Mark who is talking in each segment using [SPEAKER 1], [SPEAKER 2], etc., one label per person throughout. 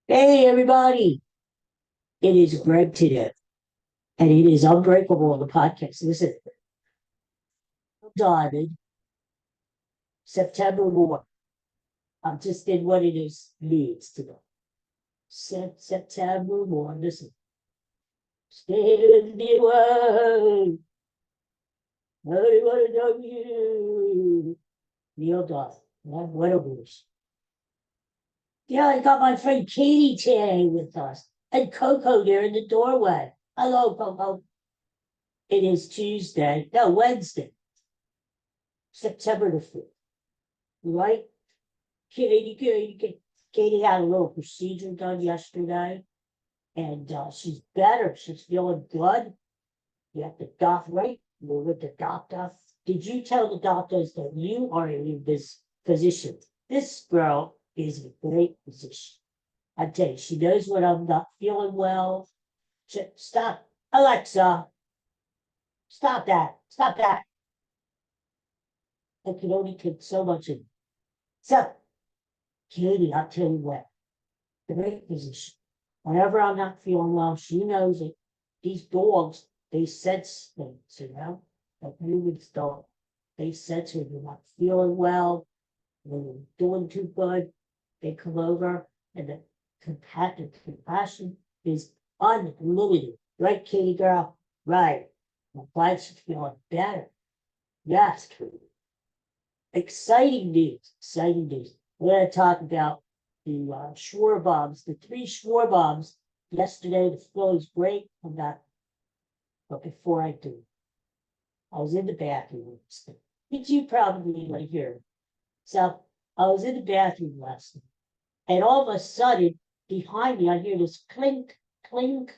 [SPEAKER 1] Hey, everybody. It is Greg today, and it is Unbreakable on the podcast. Listen, I'm diving September 1. I'm just in what it is means to know. September 1. Listen, stay in the way. I want to know you. Neil Doff. What a voice. Yeah, I got my friend Katie today with us, and Coco there in the doorway. Hello, Coco. It is Tuesday. No, Wednesday, September the 5th. Right? Katie had a little procedure done yesterday, and she's better. She's feeling good. You have the doctor, right? You're with the doctor. Did you tell the doctors that you are a physician? This girl is a great physician. I tell you, she knows when I'm not feeling well. Stop, Alexa, stop that. Stop that. I can only take so much in. So, Katie, I'll tell you what. Great physician. Whenever I'm not feeling well, she knows it. These dogs, they sense things, like humans don't. They sense when you're not feeling well, when you're doing too good. They come over, and the compassion is unlimited. Right, Kitty girl? Right. I'm glad she's feeling better. Yes, Katie. Exciting news. Exciting news. We're going to talk about the Schwarbobs, the three Schwarbobs yesterday. The Phillies break from that. But before I do, I was in the bathroom. Did you probably like hear? So I was in the bathroom last night, and all of a sudden, behind me, I hear this clink, clink,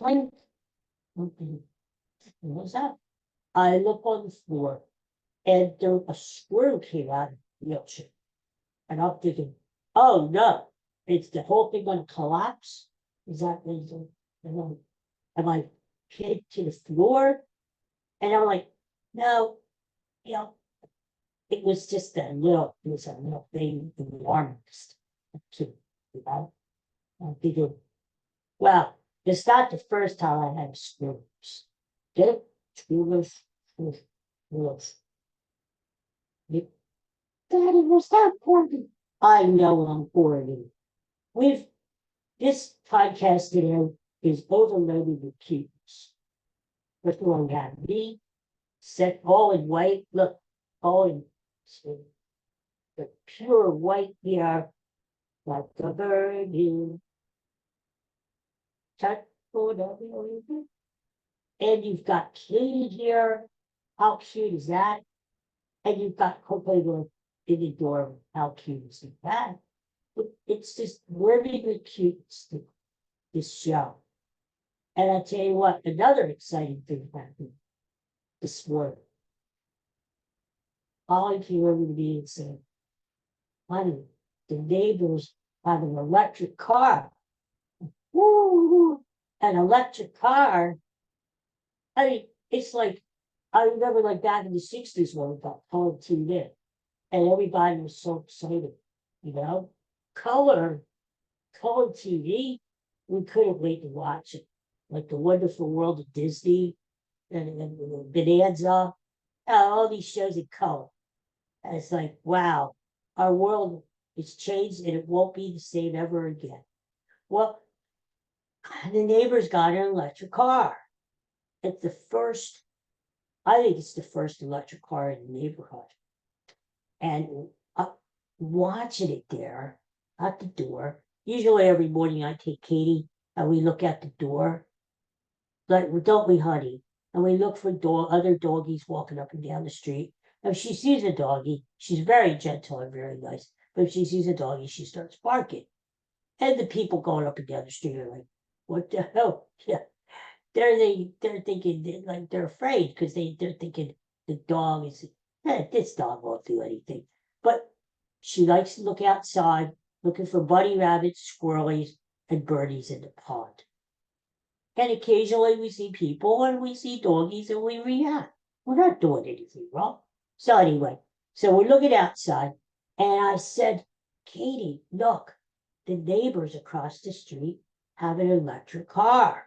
[SPEAKER 1] clink. What was that? I look on the floor, and there a screw came out of the wheelchair. And I'm thinking, oh no, it's the whole thing going to collapse? Is that reason? Am I hit to the floor? And I'm like, no, you know, it was a little thing in the arm, too, you know. I'm thinking, well, it's not the first time I had screws. Okay? Screws, screws, screws. Daddy, was that important? I know I'm boring. We've This podcast today is overloaded with cuteness. First of all, we have me, set all in white. Look, all in the pure white here, like the bird you touch. And you've got Katie here. How cute is that? And you've got Coco in the door. How cute is that? It's just really cute, this show. And I tell you what, another exciting thing happened this morning. All I came over to me and said, honey, the neighbors have an electric car. Woo! An electric car. I mean, it's like, I remember like back in the 60s when we got color TV, and everybody was so excited, you know? Color, color TV, we couldn't wait to watch it. Like The Wonderful World of Disney and Bonanza, all these shows in color. And it's like, wow, our world is changed and it won't be the same ever again. Well, the neighbors got an electric car. It's the first, I think it's the first electric car in the neighborhood. And watching it there at the door, usually every morning I take Katie and we look at the door, like, don't we, honey? And we look for other doggies walking up and down the street. If she sees a doggie, she's very gentle and very nice. But if she sees a doggie, she starts barking. And the people going up and down the street are like, what the hell? Yeah. They're thinking like they're afraid because they're thinking the dog is this dog won't do anything. But she likes to look outside, looking for bunny rabbits, squirrelies, and birdies in the pond. And occasionally we see people and we see doggies and we react. We're not doing anything wrong. So anyway, so we're looking outside and I said, Katie, look. the neighbors across the street have an electric car.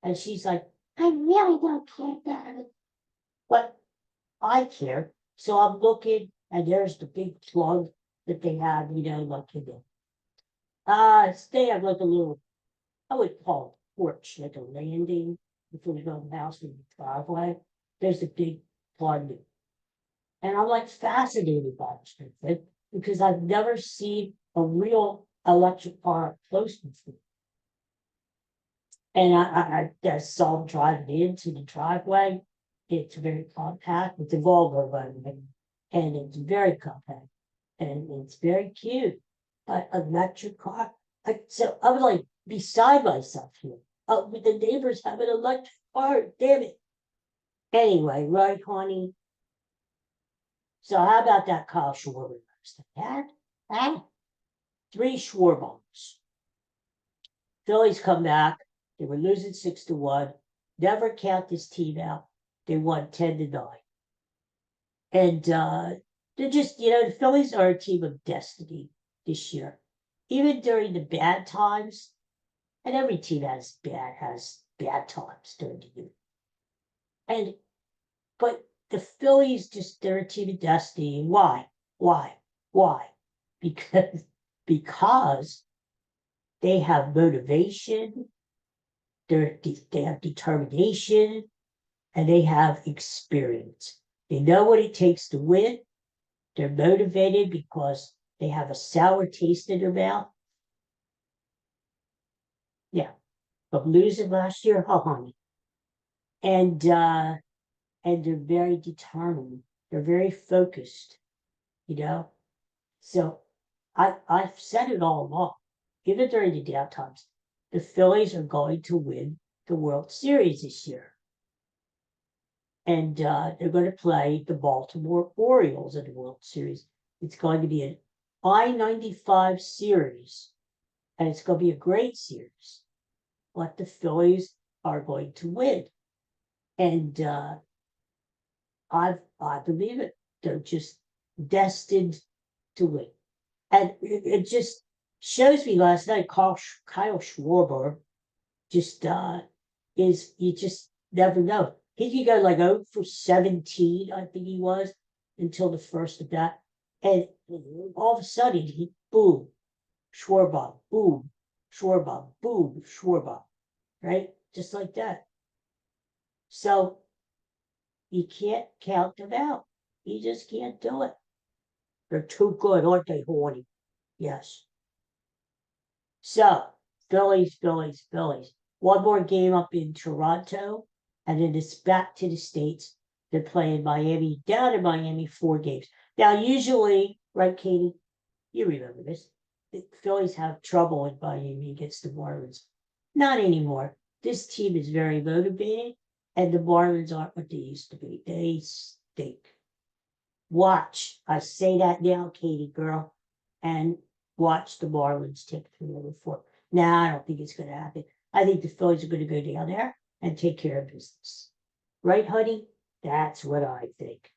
[SPEAKER 1] And she's like, I really don't care about it. But I care. So I'm looking, and there's the big plug that they have, like they have like a little, I would call it porch, like a landing before you go to the house in the driveway. There's a big plug. And I'm like fascinated by this thing because I've never seen a real electric car up close before. And I saw him driving into the driveway. It's very compact. It's a Volvo, by the way, and it's very compact, and it's very cute. But electric car. So I was like beside myself here. With the neighbors have an electric car. Damn it. Anyway, right, honey. So how about that Kyle Schwarber? That 3 Schwarbers. Phillies come back. They were losing 6-1. Never count this team out. They won 10-9. And they're just, the Phillies are a team of destiny this year. Even during the bad times, and every team has bad times during the year. But the Phillies they're a team of destiny. Why? Because they have motivation, they have determination, and they have experience. They know what it takes to win. They're motivated because they have a sour taste in their mouth. Yeah, but losing last year, honey. And they're very determined. They're very focused, So I've said it all along, even during the down times, the Phillies are going to win the World Series this year. And they're going to play the Baltimore Orioles in the World Series. It's going to be an I-95 series, and it's going to be a great series. But the Phillies are going to win. And I believe it. They're just destined to win. And it just shows me last night, Kyle Schwarber just you just never know. He could go like 0 for 17, I think he was, until the first of that. And all of a sudden, boom, Schwarber, boom, Schwarber, boom, Schwarber, right? Just like that. So you can't count them out. You just can't do it. They're too good, aren't they, horny? Yes. So, Phillies. One more game up in Toronto, and then it's back to the States. They're playing Miami, down in Miami, 4 games. Now, usually, right, Katie, you remember this, the Phillies have trouble in Miami against the Marlins. Not anymore. This team is very motivated, and the Marlins aren't what they used to be. They stink. Watch. I say that now, Katie girl, and watch the Marlins take 3-4. Now, I don't think it's going to happen. I think the Phillies are going to go down there and take care of business. Right, honey? That's what I think.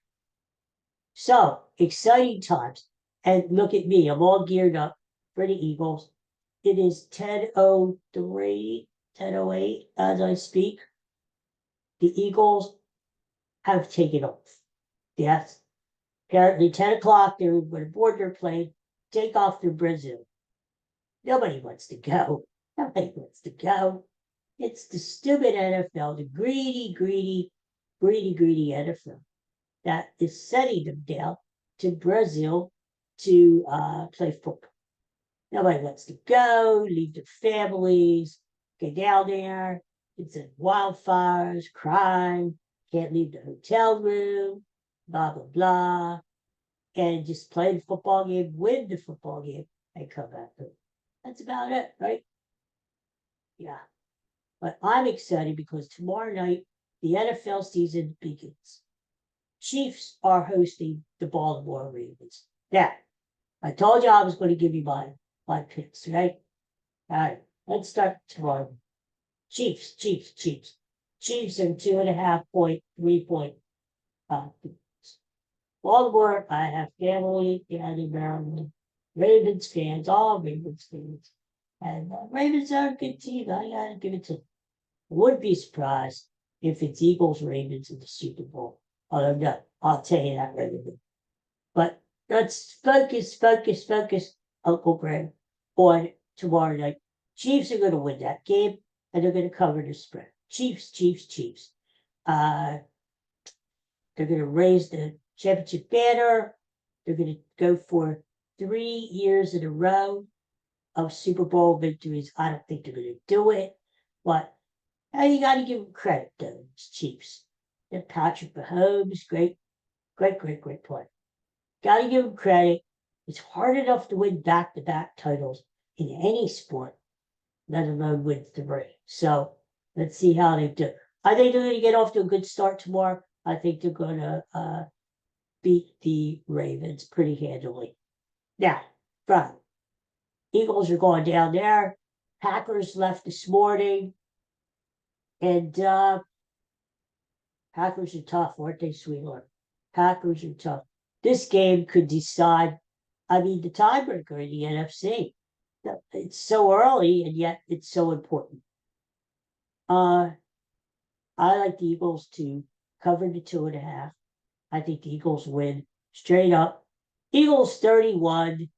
[SPEAKER 1] So, exciting times. And look at me. I'm all geared up for the Eagles. It is 10:03, 10:08 as I speak. The Eagles have taken off. Yes. Apparently 10 o'clock, they're going to board their plane, take off to Brazil. Nobody wants to go. Nobody wants to go. It's the stupid NFL, the greedy NFL that is sending them down to Brazil to play football. Nobody wants to go, leave their families, get down there. It's wildfires, crime, can't leave the hotel room, blah, blah, blah. And just play the football game, win the football game, and come back home. That's about it, right? Yeah. But I'm excited because tomorrow night, the NFL season begins. Chiefs are hosting the Baltimore Ravens. Now, I told you I was going to give you my picks, right? All right, let's start tomorrow. Chiefs. Chiefs are 2.5 point, 3 point. Baltimore, I have family down in Maryland. Ravens fans, all Ravens fans. And Ravens are a good team. I gotta give it to. Would be surprised if it's Eagles Ravens in the Super Bowl. Although no, I'll tell you that right away. But let's focus, Uncle Greg, on tomorrow night. Chiefs are going to win that game, and they're going to cover the spread. Chiefs. Uh, they're going to raise the championship banner. They're going to go for 3 years in a row of Super Bowl victories. I don't think they're going to do it, but you got to give them credit, though. It's Chiefs. And Patrick Mahomes, great player. Got to give him credit. It's hard enough to win back-to-back titles in any sport, let alone win 3. So let's see how they do. I think they're going to get off to a good start tomorrow. I think they're going to beat the Ravens pretty handily. Now, Friday, Eagles are going down there. Packers left this morning. And Packers are tough, aren't they, sweetheart? Packers are tough. This game could decide, the tiebreaker in the NFC. It's so early, and yet it's so important. I like the Eagles to cover the 2.5. I think the Eagles win straight up. Eagles 31,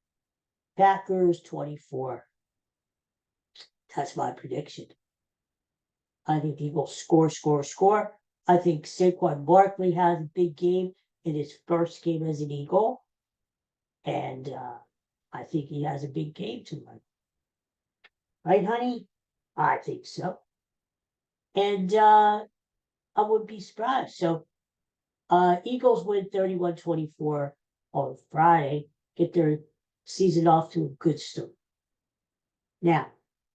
[SPEAKER 1] Packers 24. That's my prediction. I think the Eagles score. I think Saquon Barkley has a big game in his first game as an Eagle. And I think he has a big game tonight. Right, honey? I think so. And I wouldn't be surprised. So Eagles win 31-24 on Friday, get their season off to a good start. Now,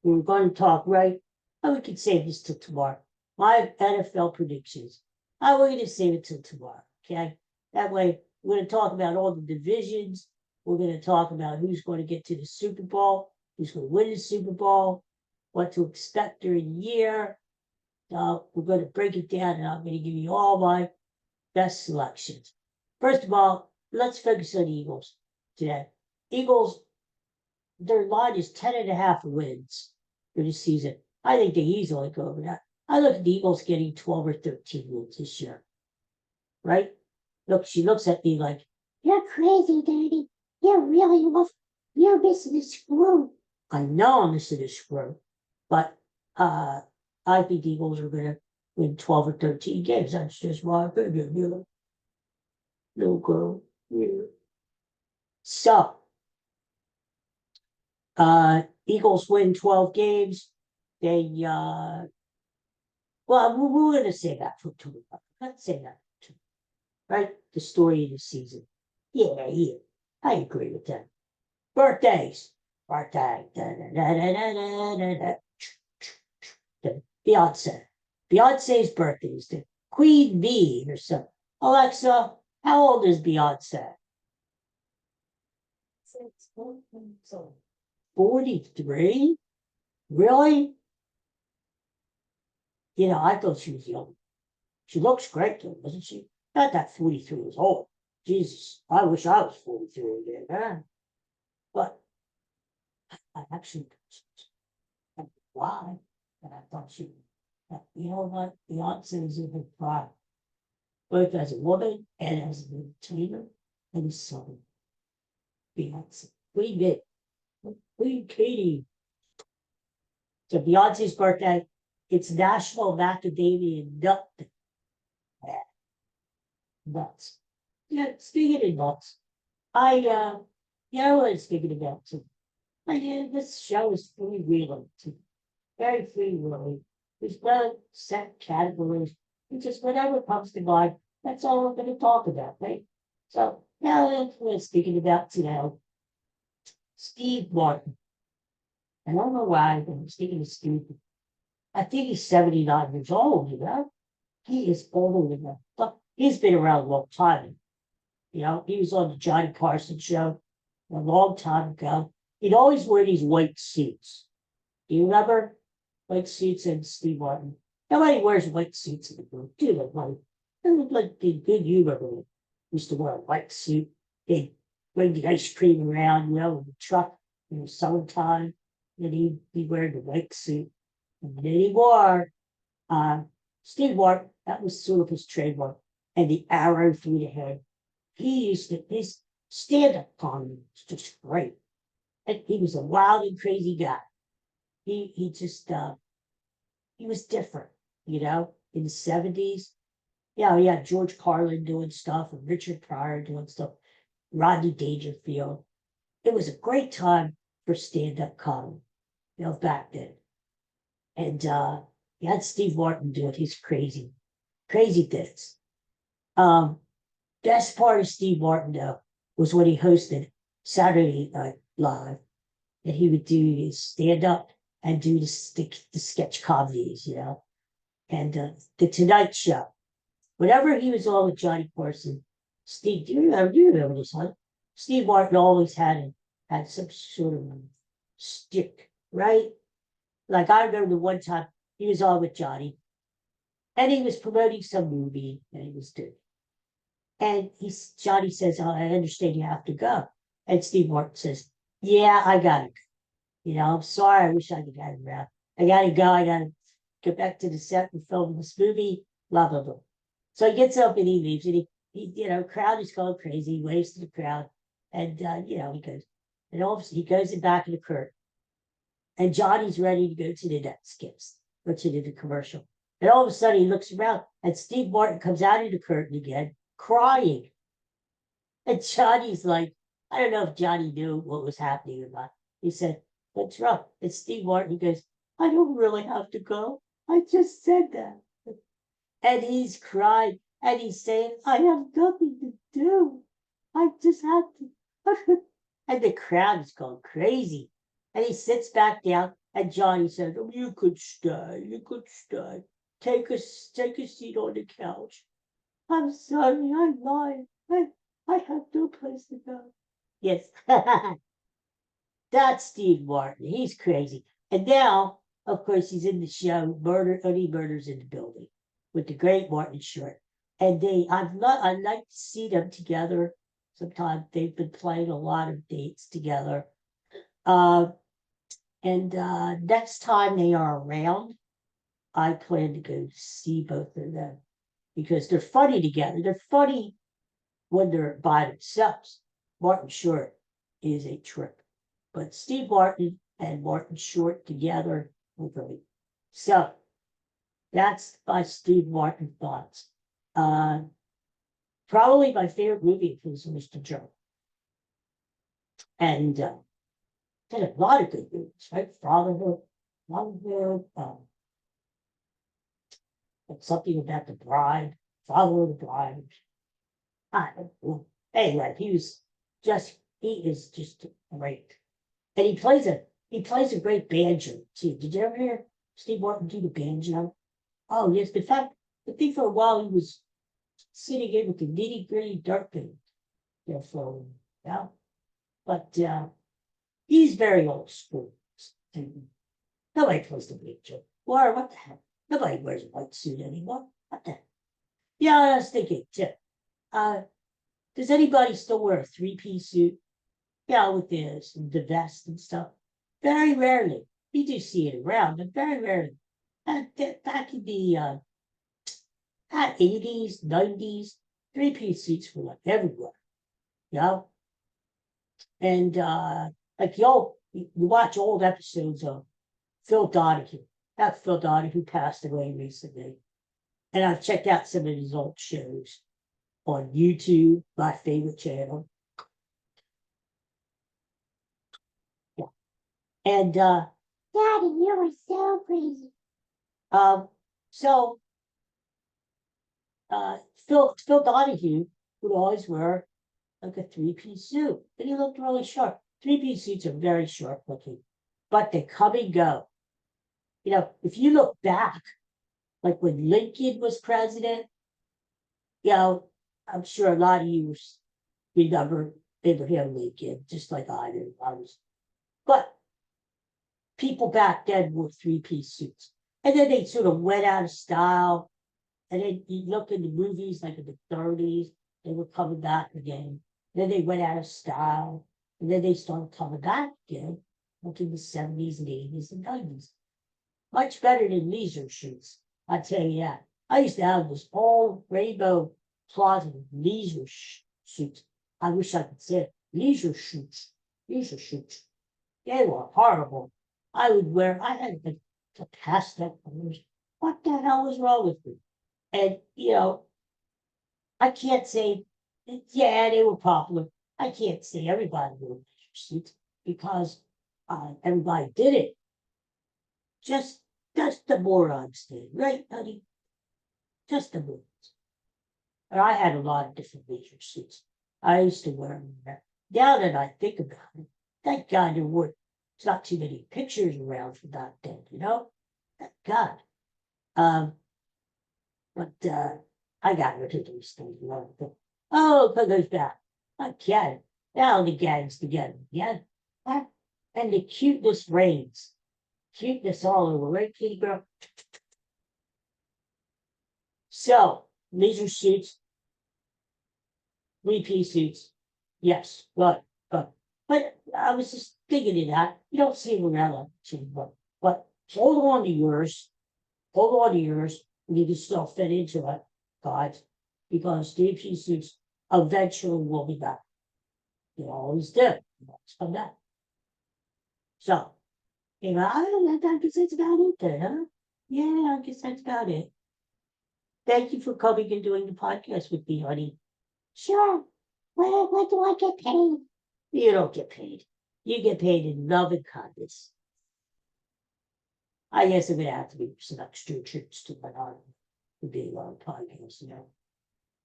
[SPEAKER 1] we're going to talk, right? We can save this till tomorrow. My NFL predictions. We're going to save it till tomorrow, okay? That way, we're going to talk about all the divisions. We're going to talk about who's going to get to the Super Bowl, who's going to win the Super Bowl, what to expect during the year. We're going to break it down, and I'm going to give you all my best selections. First of all, let's focus on the Eagles today. Eagles, their line is 10.5 wins for the season. I think they easily go over that. I look at the Eagles getting 12 or 13 wins this year. Right? Look, she looks at me like, you're crazy, Daddy. You're missing a screw. I know I'm missing a screw, but I think the Eagles are going to win 12 or 13 games. That's just my opinion. No girl. Yeah. So, Eagles win 12 games. They, well, we're going to say that for 2. Let's say that for 2. Right? The story of the season. Yeah. I agree with that. Birthdays. Birthday. Beyonce. Beyonce's birthday is the Queen Bee or something. Alexa, how old is Beyonce? 43? Really? I thought she was young. She looks great, though, doesn't she? Not that 43 was old. Jesus, I wish I was 43 again, huh? But I actually, why? And I thought she, you know what? Beyonce is in her prime, both as a woman and as an entertainer and a son. Beyonce. Queen Katie. So Beyonce's birthday, it's National Macadamia Nut Day. Nuts. Yeah, speaking of nuts, I was thinking about too. This show is freewheeling too. Very freewheeling. There's no set categories. It's just whatever comes to mind. That's all we're going to talk about, right? So now that's what I'm speaking about today. Steve Martin. I don't know why, but I'm speaking of Steve. I think he's 79 years old, He is older than that. But he's been around a long time. He was on the Johnny Carson show a long time ago. He'd always wear these white suits. Do you remember? White suits and Steve Martin. Nobody wears white suits in the group, do they, buddy? Like the good humor used to wear a white suit. They'd bring the ice cream around, in the truck in the summertime. And he'd be wearing the white suit. And then he wore Steve Martin, that was sort of his trademark, and the arrow through the head. His stand-up comedy was just great. And he was a wild and crazy guy. He just he was different, in the 70s. Yeah, he had George Carlin doing stuff and Richard Pryor doing stuff, Rodney Dangerfield. It was a great time for stand-up comedy, back then. And you had Steve Martin doing his crazy, crazy things. Best part of Steve Martin, though, was when he hosted Saturday Night Live, and he would do his stand-up and do the sketch comedies, and the Tonight Show. Whenever he was on with Johnny Carson, Steve, do you remember this, huh? Steve Martin always had some sort of stick, right? Like I remember the one time he was on with Johnny, and he was promoting some movie that he was doing. And Johnny says, "Oh, I understand you have to go." And Steve Martin says, "Yeah, I gotta go. I'm sorry. I wish I could have him around. I gotta go. I gotta get back to the set and film this movie. Blah blah blah." So he gets up and he leaves, and he crowd is going crazy. He waves to the crowd, and he goes, and all of a sudden he goes in back of the curtain, and Johnny's ready to go to the next skips or to the commercial. And all of a sudden he looks around, and Steve Martin comes out of the curtain again, crying. And Johnny's like, I don't know if Johnny knew what was happening or not. He said, "What's wrong?" And Steve Martin goes, "I don't really have to go. I just said that." And he's crying, and he's saying, "I have nothing to do. I just have to." And the crowd is going crazy. And he sits back down, and Johnny says, "Oh, you could stay. You could stay. Take a seat on the couch." "I'm sorry, I lied. I have no place to go." Yes. That's Steve Martin. He's crazy. And now, of course, he's in the show Only Murders in the Building with the great Martin Short. And I'd like to see them together sometime. They've been playing a lot of dates together. And next time they are around, I plan to go see both of them because they're funny together. They're funny when they're by themselves. Martin Short is a trip, but Steve Martin and Martin Short together were great. So that's my Steve Martin thoughts. Probably my favorite movie is Mr. Joe. And did a lot of good movies, right? Fatherhood, something about the bride, Father of the Bride. I don't know. Anyway, he is just great. And he plays a great banjo too. Did you ever hear Steve Martin do the banjo? Oh yes. In fact, I think for a while he was sitting in with the nitty-gritty dirt band. For yeah. But he's very old school. Nobody plays the banjo. Or what the heck? Nobody wears a white suit anymore. What the heck? Yeah, I was thinking too. Does anybody still wear a three-piece suit? Yeah, with the vest and stuff. Very rarely. You do see it around, but very rarely. Back in the 80s, 90s, three-piece suits were like everywhere. And like you watch old episodes of Phil Donahue. That Phil Donahue passed away recently. And I've checked out some of his old shows on YouTube, my favorite channel. Yeah. And Daddy, you were so crazy. So Phil Donahue would always wear like a three-piece suit. And he looked really sharp. Three-piece suits are very sharp looking, but they come and go. If you look back, like when Lincoln was president, I'm sure a lot of you remember Abraham Lincoln, just like I do. But people back then wore three-piece suits. And then they sort of went out of style. And then you look in the movies, like in the 30s, they were coming back again. Then they went out of style. And then they started coming back again, like in the 70s and 80s and 90s. Much better than leisure suits, I tell you that. I used to have this whole rainbow closet of leisure suits. I wish I could say it. Leisure suits. Leisure suits. They were horrible. I had to pass that colors. What the hell was wrong with me? And, I can't say, yeah, they were popular. I can't say everybody wore leisure suits because everybody did it. Just, just the morons did, right, honey? Just the morons. And I had a lot of different leisure suits. I used to wear them. Now that I think about it, thank God there were not too many pictures around from back then, Thank God. But I got rid of these things. Oh, it goes back. I can't. Now the gang's together again. And the cuteness reigns. Cuteness all over, right, kitty girl? So, leisure suits, three-piece suits. Yes, but I was just thinking of that. You don't see them around like this anymore. But hold on to yours. Hold on to yours. And you can still fit into it, guys. Because three-piece suits eventually will be back. They always do. They always come back. So, I guess that's about it then, huh? Yeah, I guess that's about it. Thank you for coming and doing the podcast with me, honey. Sure. What do I get paid? You don't get paid. You get paid in love and kindness. I guess I'm gonna have to give some extra trips to my heart for being on a podcast.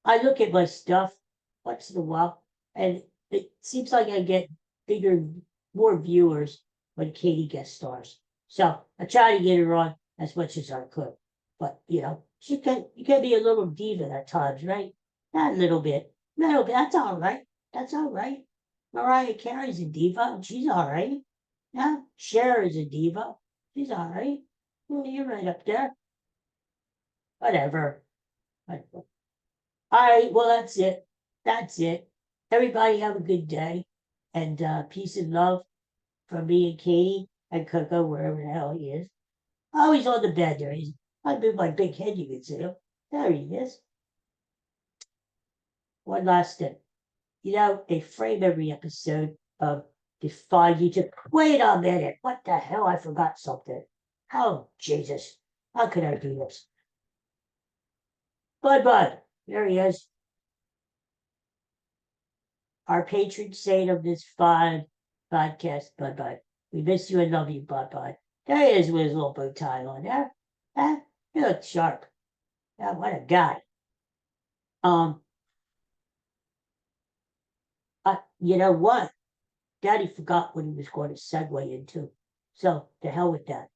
[SPEAKER 1] I look at my stuff once in a while, and it seems like I get bigger, more viewers when Katie guest stars. So I try to get her on as much as I could. But you can be a little diva at times, right? Not a little bit. Little bit, that's all right. That's all right. Mariah Carey's a diva, and she's all right. Yeah, Cher is a diva. She's all right. Well, you're right up there. Whatever. Whatever. All right, well, that's it. That's it. Everybody have a good day. And peace and love from me and Katie and Coco, wherever the hell he is. Oh, he's on the bed there. I moved my big head, you can see him. There he is. One last thing. They frame every episode of Defy YouTube. Wait a minute. What the hell? I forgot something. Oh, Jesus. How could I do this? Bud. There he is. Our patron saint of this fine podcast, Bud. We miss you and love you, Bud. There he is with his little bow tie on there. He looks sharp. What a guy. You know what? Daddy forgot what he was going to segue into. So, to hell with that.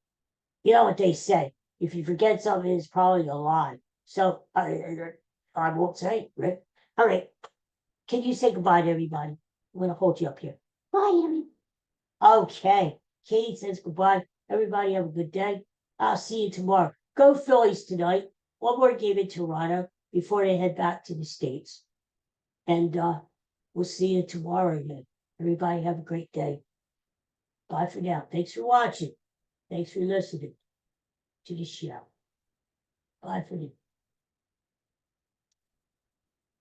[SPEAKER 1] You know what they say. If you forget something, it's probably a lie. So, I won't say it, right? All right. Can you say goodbye to everybody? I'm going to hold you up here. Bye, Emmy. Okay. Katie says goodbye. Everybody have a good day. I'll see you tomorrow. Go Phillies tonight. One more game in Toronto before they head back to the States. And we'll see you tomorrow again. Everybody have a great day. Bye for now. Thanks for watching. Thanks for listening to the show. Bye for now.